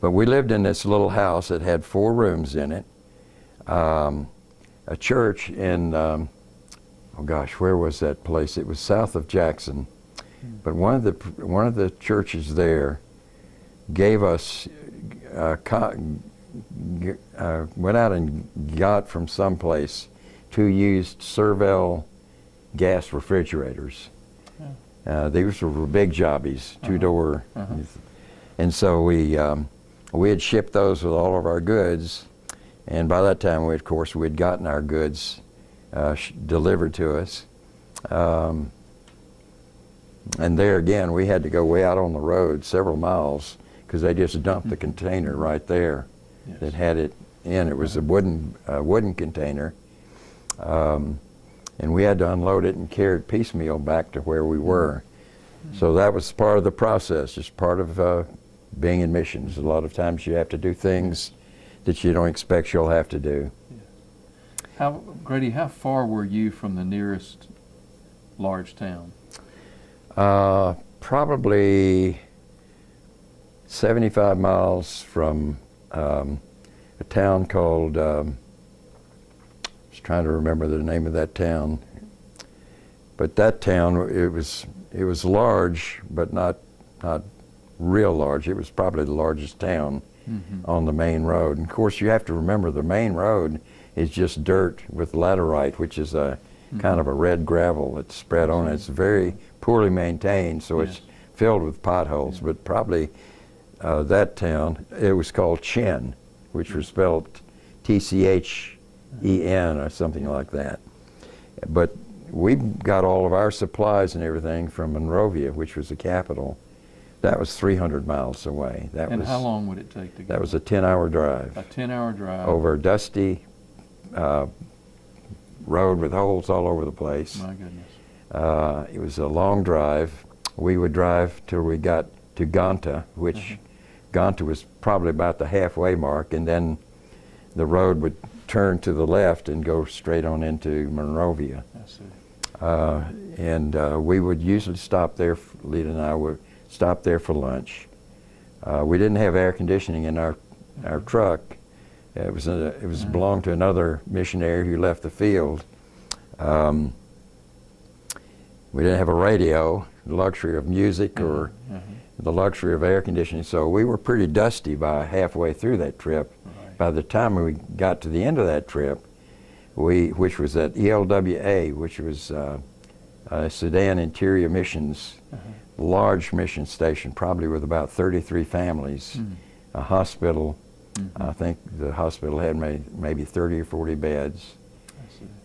But we lived in this little house that had 4 rooms in it. A church in, oh gosh, where was that place? It was south of Jackson. But one of the churches there gave us, went out and got from someplace 2 used Serval gas refrigerators. These were big jobbies, 2-door. And so we had shipped those with all of our goods, and by that time, of course, we had gotten our goods delivered to us. And there again, we had to go way out on the road, several miles, because they just dumped the container right there that had it in. It was a wooden container. And we had to unload it and carry it piecemeal back to where we were. So that was part of the process, just part of being in missions. A lot of times you have to do things that you don't expect you'll have to do. Grady, how far were you from the nearest large town? Probably 75 miles from a town called, I was trying to remember the name of that town, but that town, it was large, but not real large. It was probably the largest town on the main road. And of course, you have to remember the main road is just dirt with laterite, which is a kind of a red gravel that's spread on it. It's very poorly maintained, so it's filled with potholes. But probably that town, it was called Chen, which was spelled T-C-H-E-N or something like that. But we got all of our supplies and everything from Monrovia, which was the capital. That was 300 miles away. And how long would it take to get? That was a 10-hour drive. A 10-hour drive. Over a dusty road with holes all over the place. My goodness. It was a long drive. We would drive till we got to Ganta, which Ganta was probably about the halfway mark, and then the road would turn to the left and go straight on into Monrovia. I see. And we would usually stop there, Lita and I would stop there for lunch. We didn't have air conditioning in our truck. It was belonged to another missionary who left the field. We didn't have a radio, the luxury of music or the luxury of air conditioning, so we were pretty dusty by halfway through that trip. Right. By the time we got to the end of that trip, which was at ELWA, which was Sudan Interior Missions, large mission station, probably with about 33 families, a hospital. I think the hospital had maybe 30 or 40 beds.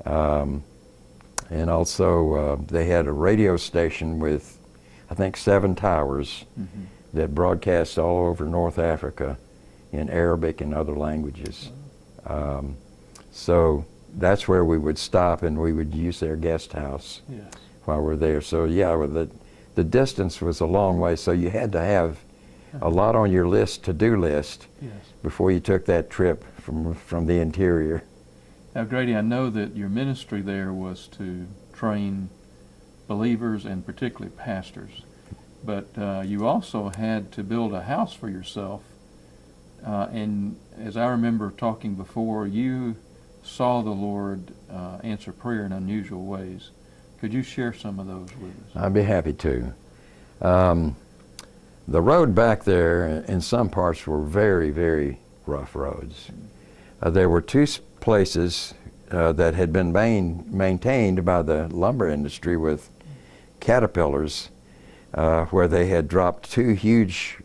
And also they had a radio station with, I think, 7 towers that broadcast all over North Africa in Arabic and other languages. So that's where we would stop, and we would use their guest house while we're there. So yeah, the distance was a long way, so you had to have a lot on your to-do list before you took that trip from the interior. Now, Grady, I know that your ministry there was to train believers and particularly pastors, but you also had to build a house for yourself. And as I remember talking before, you saw the Lord answer prayer in unusual ways. Could you share some of those with us? I'd be happy to. The road back there in some parts were very, very rough roads. There were 2 places that had been maintained by the lumber industry with caterpillars, where they had dropped 2 huge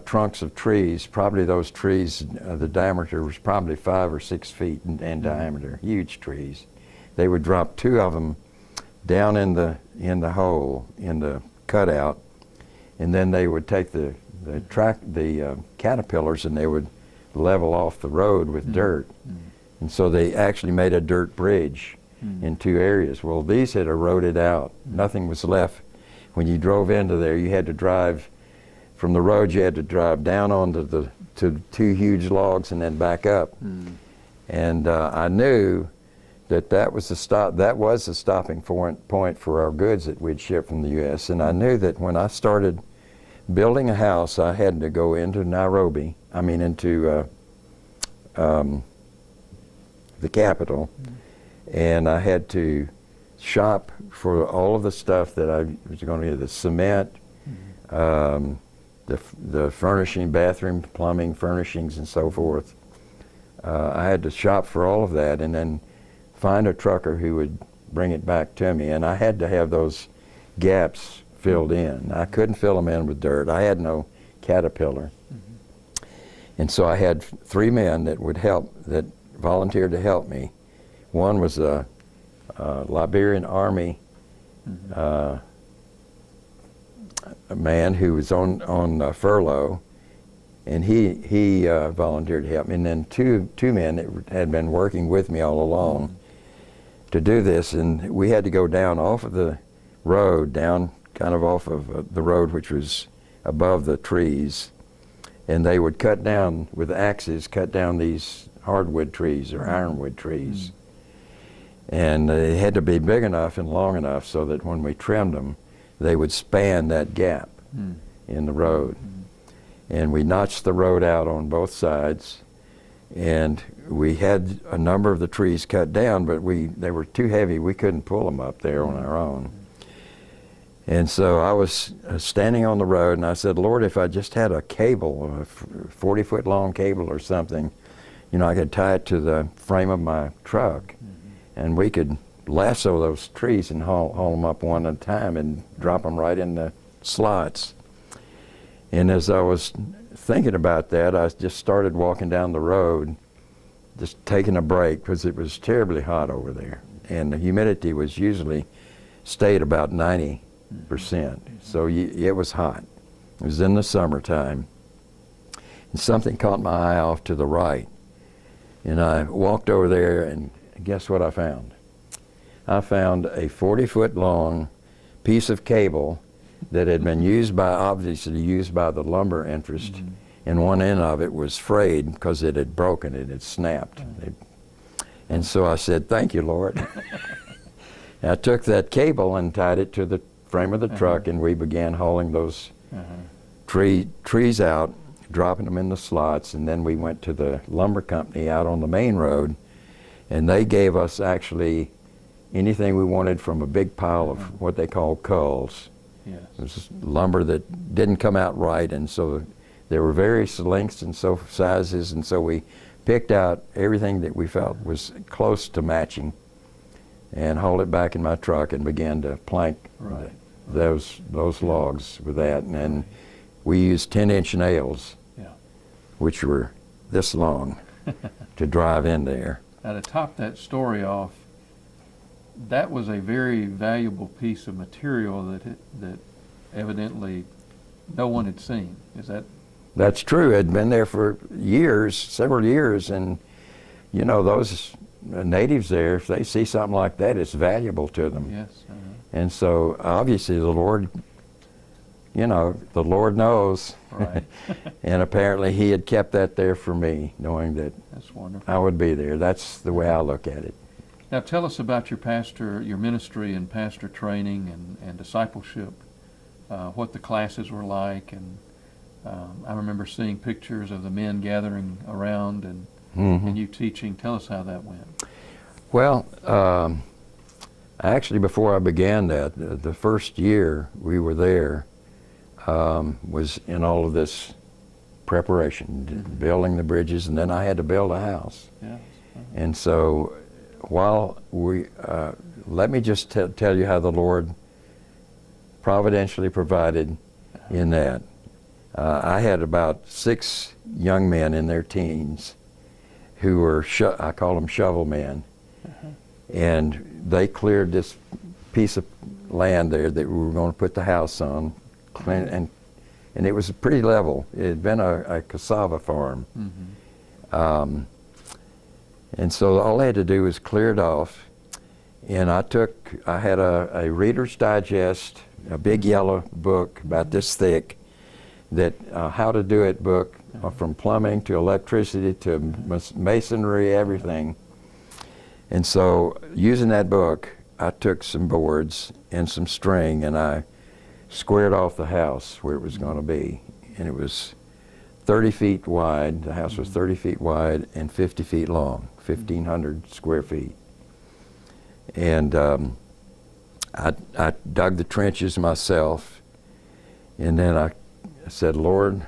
trunks of trees. Probably those trees, the diameter was probably 5 or 6 feet in diameter, huge trees. They would drop 2 of them down in the hole, in the cutout, and then they would take the caterpillars and they would level off the road with dirt. And so they actually made a dirt bridge in 2 areas. Well, these had eroded out. Nothing was left. When you drove into there, you had to drive from the road, you had to drive down onto the 2 huge logs and then back up. And I knew that was the stopping point for our goods that we'd ship from the U.S. And I knew that when I started building a house, I had to go into into the capital, and I had to shop for all of the stuff that I was going to get, the cement, the furnishing, bathroom, plumbing, furnishings, and so forth. I had to shop for all of that and then find a trucker who would bring it back to me, and I had to have those gaps filled in. I couldn't fill them in with dirt. I had no Caterpillar. And so I had 3 men that would help, that volunteered to help me. One was a Liberian Army a man who was on furlough, and he volunteered to help me. And then two men that had been working with me all along to do this, and we had to go down off of the road, down kind of off of the road which was above the trees, and they would cut down with axes, cut down these hardwood trees or ironwood trees. And they had to be big enough and long enough so that when we trimmed them, they would span that gap in the road. And we notched the road out on both sides, and we had a number of the trees cut down, but they were too heavy. We couldn't pull them up there on our own. And so I was standing on the road, and I said, Lord, if I just had a cable, a 40-foot long cable or something, I could tie it to the frame of my truck, and we could lasso those trees and haul them up one at a time and drop them right in the slots. And as I was thinking about that, I just started walking down the road, just taking a break because it was terribly hot over there. And the humidity was usually stayed about 90%. So it was hot. It was in the summertime. And something caught my eye off to the right. And I walked over there, and guess what I found? I found a 40-foot long piece of cable that had been obviously used by the lumber interest, and one end of it was frayed because it had broken, it had snapped. And so I said, thank you, Lord. I took that cable and tied it to the frame of the truck, and we began hauling those trees out, dropping them in the slots, and then we went to the lumber company out on the main road, and they gave us actually anything we wanted from a big pile of what they call culls. Yes. It was lumber that didn't come out right, and so there were various lengths and sizes, and so we picked out everything that we felt was close to matching and hauled it back in my truck and began to plank those logs with that. And then we used 10-inch nails, which were this long, to drive in there. Now, to top that story off, that was a very valuable piece of material that evidently no one had seen. Is that? That's true. It had been there for years, several years, and those natives there, if they see something like that, it's valuable to them. Yes. And so obviously the Lord knows. Right. And apparently He had kept that there for me, knowing that that's wonderful. I would be there. That's the way I look at it. Now tell us about your ministry and pastor training and discipleship, what the classes were like, and I remember seeing pictures of the men gathering around and you teaching. Tell us how that went. Well, actually before I began that, the first year we were there was in all of this preparation, building the bridges, and then I had to build a house. Yes. And so while let me just tell you how the Lord providentially provided in that. I had about 6 young men in their teens who were, I call them shovel men, and they cleared this piece of land there that we were going to put the house on, and it was pretty level. It had been a cassava farm. And so all they had to do was clear it off, and I had a Reader's Digest, a big yellow book about this thick, that how to do it book, from plumbing to electricity to masonry, everything. And so using that book, I took some boards and some string, and I squared off the house where it was going to be. And it was 30 feet wide. The house was 30 feet wide and 50 feet long, 1,500 square feet. And I dug the trenches myself. And then I said, Lord,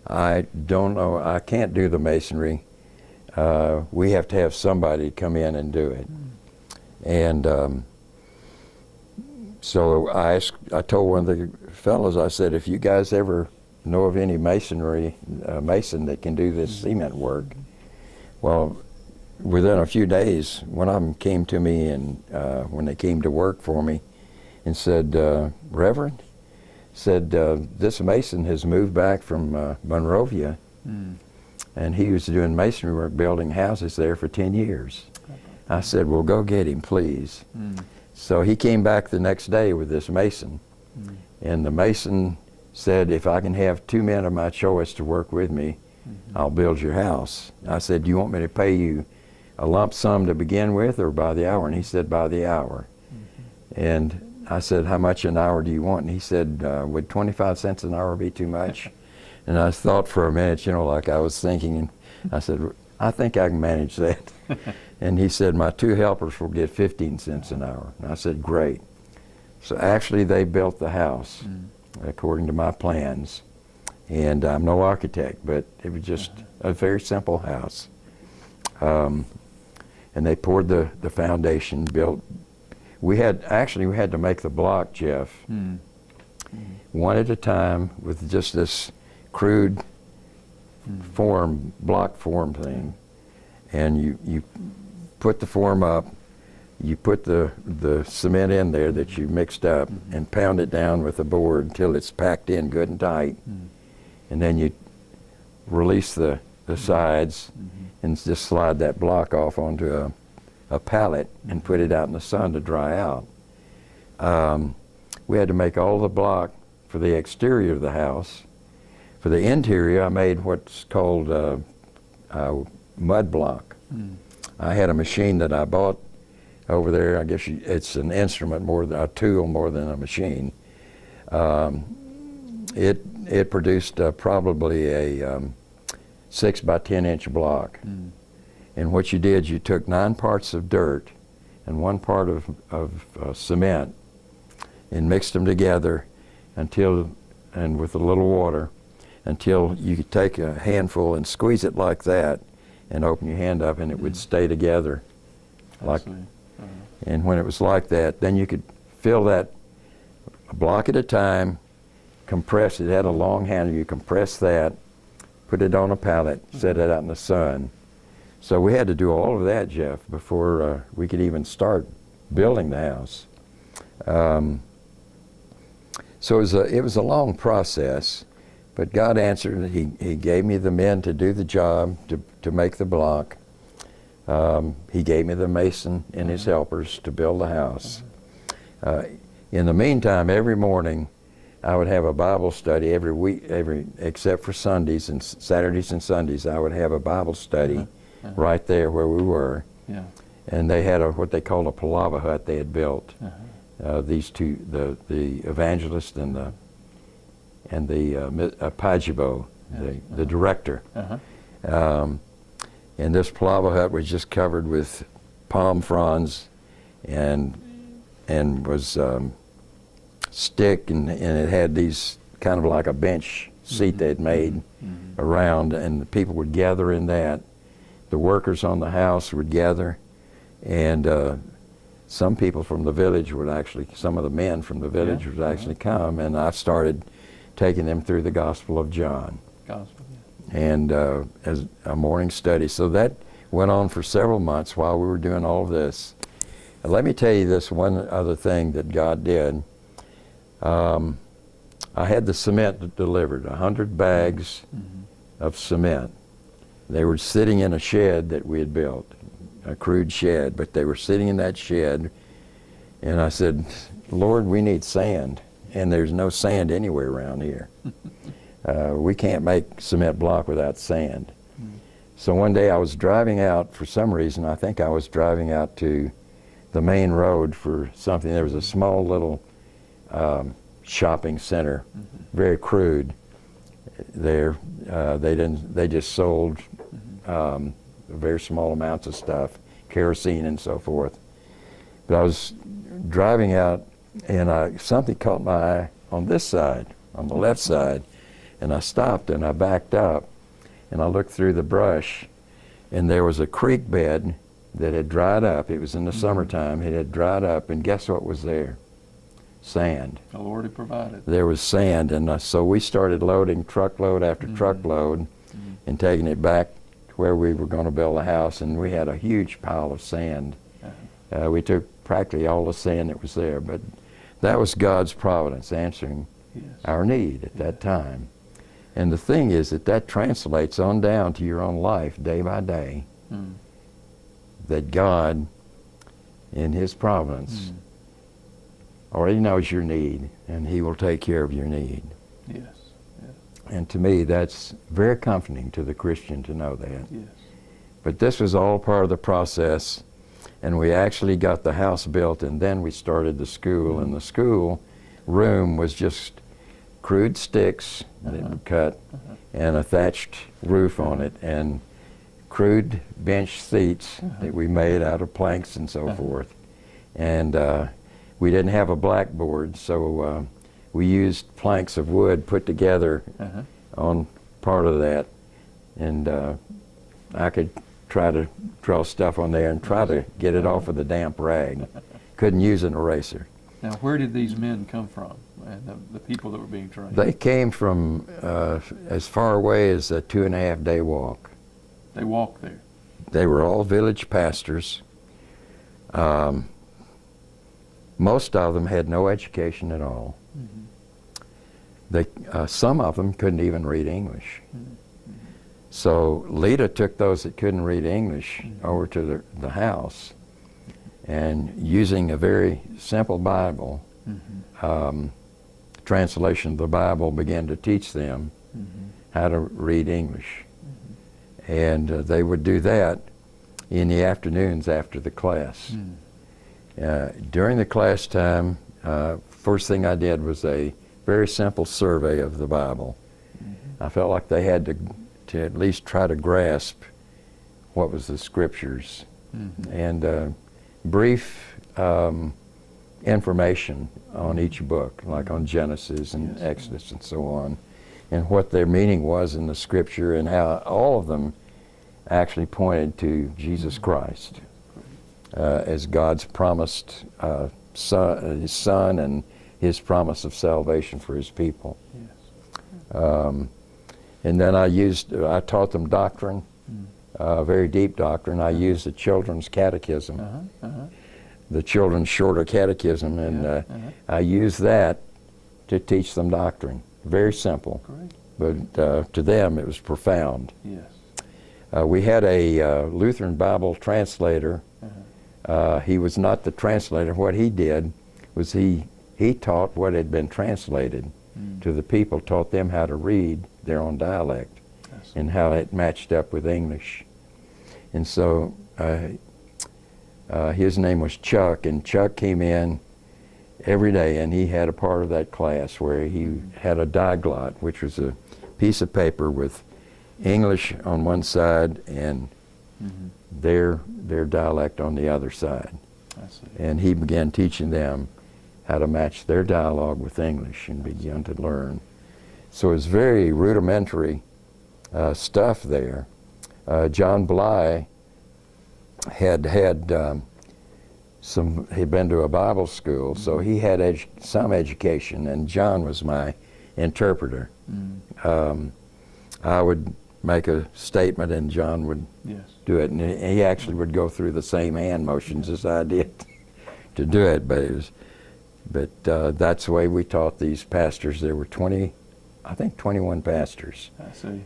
I don't know, I can't do the masonry. We have to have somebody come in and do it. And so I told one of the fellows, I said, if you guys ever know of any mason that can do this cement work. Well, within a few days, one of them came to me and when they came to work for me and said, Reverend, said, this mason has moved back from Monrovia, and he was doing masonry work, building houses there for 10 years. I said, well, go get him, please. So he came back the next day with this mason, and the mason said, if I can have 2 men of my choice to work with me, I'll build your house. I said, do you want me to pay you a lump sum to begin with or by the hour? And he said, by the hour. And I said, how much an hour do you want? And he said, would 25 cents an hour be too much? And I thought for a minute, you know, like I was thinking, and I said, I think I can manage that. And he said, my 2 helpers will get 15 cents an hour. And I said, great. So actually they built the house according to my plans. And I'm no architect, but it was just a very simple house. And they poured the foundation, built. We had to make the block, Jeff, one at a time with just this crude block form thing. And you put the form up, you put the cement in there that you mixed up and pound it down with a board until it's packed in good and tight. And then you release the sides and just slide that block off onto a pallet and put it out in the sun to dry out. We had to make all the block for the exterior of the house. For the interior, I made what's called mud block. I had a machine that I bought over there. I guess it's an instrument more than a tool more than a machine. It produced probably a 6 by 10 inch block. And what you did, you took 9 parts of dirt and 1 part of cement and mixed them together and with a little water, until you could take a handful and squeeze it like that and open your hand up and it would stay together. And when it was like that, then you could fill that a block at a time, compress it. It had a long handle. You compress that, put it on a pallet, set it out in the sun. So we had to do all of that, Jeff, before we could even start building the house. So it was a long process, but God answered. He gave me the men to do the job, to make the block. He gave me the mason and his helpers to build the house. In the meantime, every morning, I would have a Bible study every week, except for Sundays and Saturdays and Sundays. I would have a Bible study right there where we were. And they had what they called a palava hut they had built. These two, the evangelist and the Pajibo, the director. And this palava hut was just covered with palm fronds and was stick, and it had these kind of like a bench seat they'd made around, and the people would gather in that. The workers on the house would gather, and some people from the village would actually, some of the men from the village would actually come, and I started taking them through the Gospel of John. And as a morning study. So that went on for several months while we were doing all of this. And let me tell you this one other thing that God did. I had the cement delivered, 100 bags of cement. They were sitting in a shed that we had built, a crude shed, but they were sitting in that shed. And I said, Lord, we need sand, and there's no sand anywhere around here. We can't make cement block without sand. So one day I was driving out, for some reason, I think I was driving out to the main road for something. There was a small little shopping center, very crude. There, they just sold very small amounts of stuff, kerosene and so forth. But I was driving out, and something caught my eye on this side, on the left side, and I stopped and I backed up, and I looked through the brush, and there was a creek bed that had dried up. It was in the summertime. It had dried up, and guess what was there? Sand. The Lord had provided. There was sand, and so we started loading truckload after truckload and taking it back to where we were going to build a house, and we had a huge pile of sand. We took practically all the sand that was there, but that was God's providence answering our need at that time. And the thing is that translates on down to your own life day by day, that God, in His providence, already knows your need, and He will take care of your need. Yes. And to me, that's very comforting to the Christian to know that. Yes. But this was all part of the process, and we actually got the house built, and then we started the school, and the school room was just crude sticks that were cut and a thatched roof on it, and crude bench seats that we made out of planks and so forth. And we didn't have a blackboard, so we used planks of wood put together on part of that, and I could try to draw stuff on there and try to get it off with a damp rag. Couldn't use an eraser. Now, where did these men come from, and the people that were being trained? They came from as far away as a 2.5-day walk. They walked there. They were all village pastors. Most of them had no education at all. Some of them couldn't even read English. So Lita took those that couldn't read English over to the house, and using a very simple Bible, translation of the Bible, began to teach them how to read English. And they would do that in the afternoons after the class. During the class time, first thing I did was a very simple survey of the Bible. I felt like they had to at least try to grasp what was the Scriptures, and brief information on each book, like on Genesis and Exodus and so on, and what their meaning was in the Scripture, and how all of them actually pointed to Jesus Christ as God's promised son, His Son, and His promise of salvation for His people. And then I taught them doctrine, very deep doctrine. I used the children's catechism, the children's shorter catechism, and I used that to teach them doctrine. Very simple, but to them it was profound. We had a Lutheran Bible translator. He was not the translator. What he did was he taught what had been translated to the people, taught them how to read their own dialect and how it matched up with English. And so his name was Chuck, and Chuck came in every day, and he had a part of that class where he had a diglot, which was a piece of paper with English on one side and their dialect on the other side. And he began teaching them how to match their dialogue with English and began to learn. So it's very rudimentary stuff there. John Bly had he'd been to a Bible school, so he had some education, and John was my interpreter. I would make a statement and John would do it, and he actually would go through the same hand motions as I did to do it, but that's the way we taught these pastors. There were 21 pastors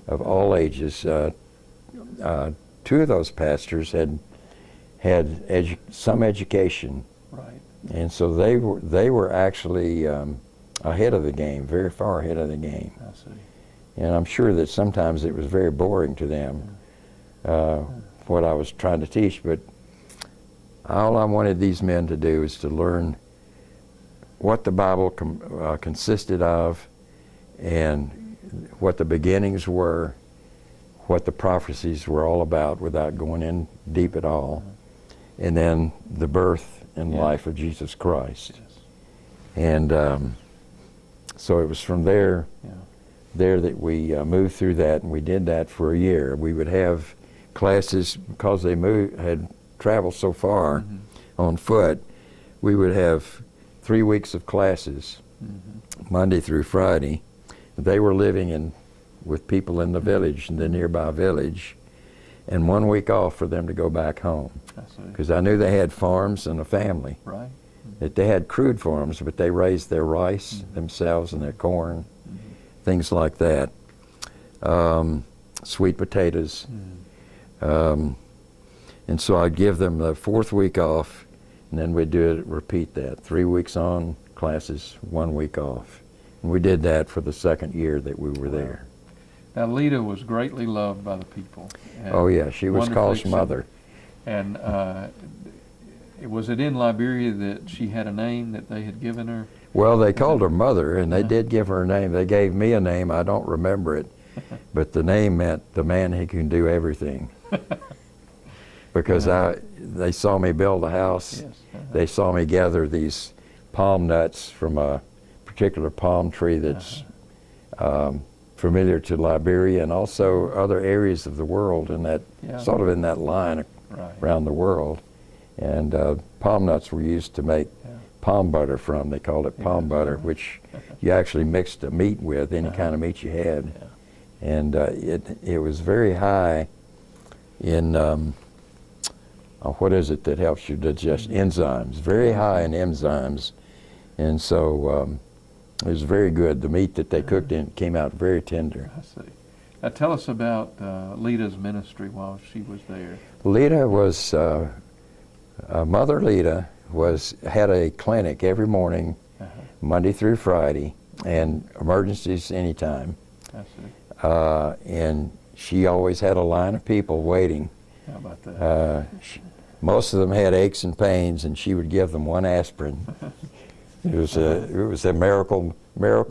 of all ages. Two of those pastors had some education, and so they were actually ahead of the game, very far ahead of the game. And I'm sure that sometimes it was very boring to them, what I was trying to teach, but all I wanted these men to do is to learn what the Bible consisted of, and what the beginnings were, what the prophecies were all about without going in deep at all, and then the birth and life of Jesus Christ. Yes. And so it was from there that we moved through that, and we did that for a year. We would have classes because they had traveled so far on foot. We would have 3 weeks of classes, Monday through Friday. They were living with people in the village, in the nearby village, and 1 week off for them to go back home. Because I knew they had farms and a family. Right. That they had crude farms, but they raised their rice themselves and their corn, things like that. Sweet potatoes. And so I'd give them the 4th week off, and then we'd repeat that. 3 weeks on, classes, 1 week off. And we did that for the 2nd year that we were there. Now, Lita was greatly loved by the people. Oh yeah, she was called Mother. And was it in Liberia that she had a name that they had given her? Well, they called her Mother, and they did give her a name. They gave me a name. I don't remember it, but the name meant the man who can do everything. Because they saw me build a house. Yes. They saw me gather these palm nuts from a particular palm tree that's familiar to Liberia and also other areas of the world, in that sort of in that line around the world. And palm nuts were used to make palm butter from. They called it palm butter, which you actually mixed the meat with, any kind of meat you had. And it was very high in what is it that helps you digest? Enzymes. Very high in enzymes. And so it was very good. The meat that they cooked in came out very tender. I see. Now tell us about Lita's ministry while she was there. Lita was, Mother Lita had a clinic every morning, Monday through Friday, and emergencies anytime. I see. And she always had a line of people waiting. How about that? Most of them had aches and pains, and she would give them one aspirin. It was a miracle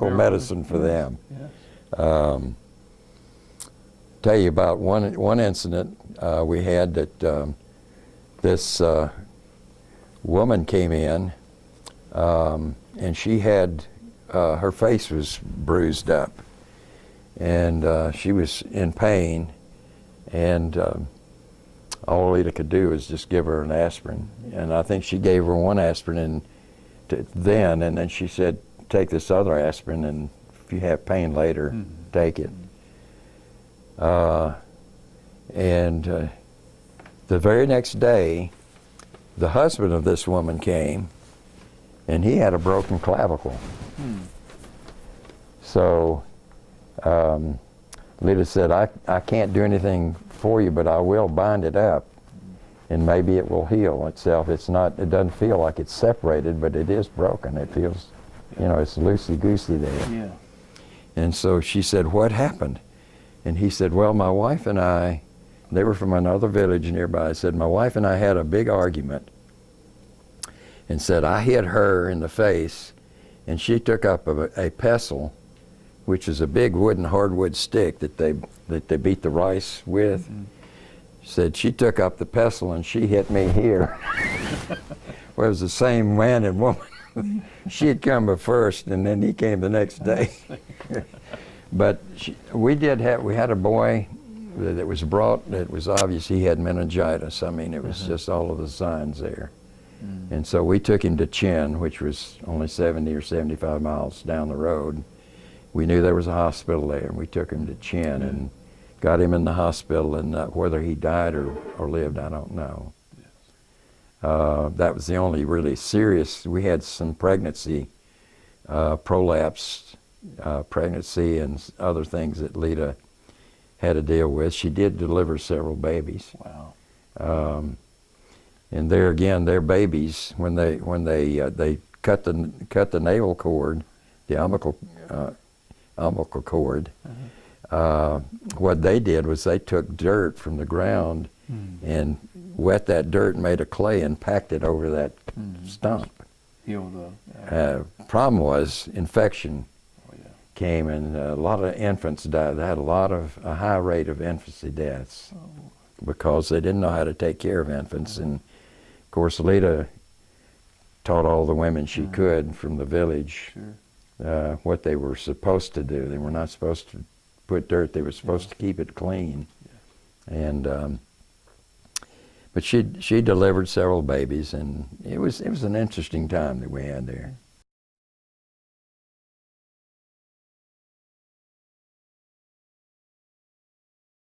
medicine for them. Yes. Tell you about one incident we had that this woman came in, and she had her face was bruised up, and she was in pain, and all Lita could do was just give her an aspirin. And I think she gave her one aspirin and then she said, take this other aspirin, and if you have pain later, take it. And the very next day, the husband of this woman came, and he had a broken clavicle. So Lita said, I can't do anything for you, but I will bind it up, and maybe it will heal itself. It doesn't feel like it's separated, but it is broken. It feels, it's loosey-goosey there. Yeah. And so she said, what happened? And he said, well, my wife and I, they were from another village nearby, said, my wife and I had a big argument, and said, I hit her in the face, and she took up a pestle, which is a big wooden hardwood stick that they beat the rice with. She said she took up the pestle and she hit me here. Well, it was the same man and woman. She had come first, and then he came the next day. But we had a boy that was brought. It was obvious he had meningitis. I mean, it was just all of the signs there. And so we took him to Chin, which was only 70 or 75 miles down the road. We knew there was a hospital there, and we took him to Chin and got him in the hospital, and whether he died or lived, I don't know. That was the only really serious. We had some pregnancy, prolapsed pregnancy and other things that Lita had to deal with. She did deliver several babies. Wow. And there again, their babies, when they cut the navel cord, the umbilical cord, what they did was they took dirt from the ground and wet that dirt and made a clay and packed it over that stump. Heal problem was infection Oh, yeah. came, and a lot of infants died. They had a high rate of infancy deaths Oh, because they didn't know how to take care of infants. And of course, Lita taught all the women she could from the village sure. what they were supposed to do. They were not supposed to put dirt. They were supposed to keep it clean. And but she delivered several babies, and it was an interesting time that we had there.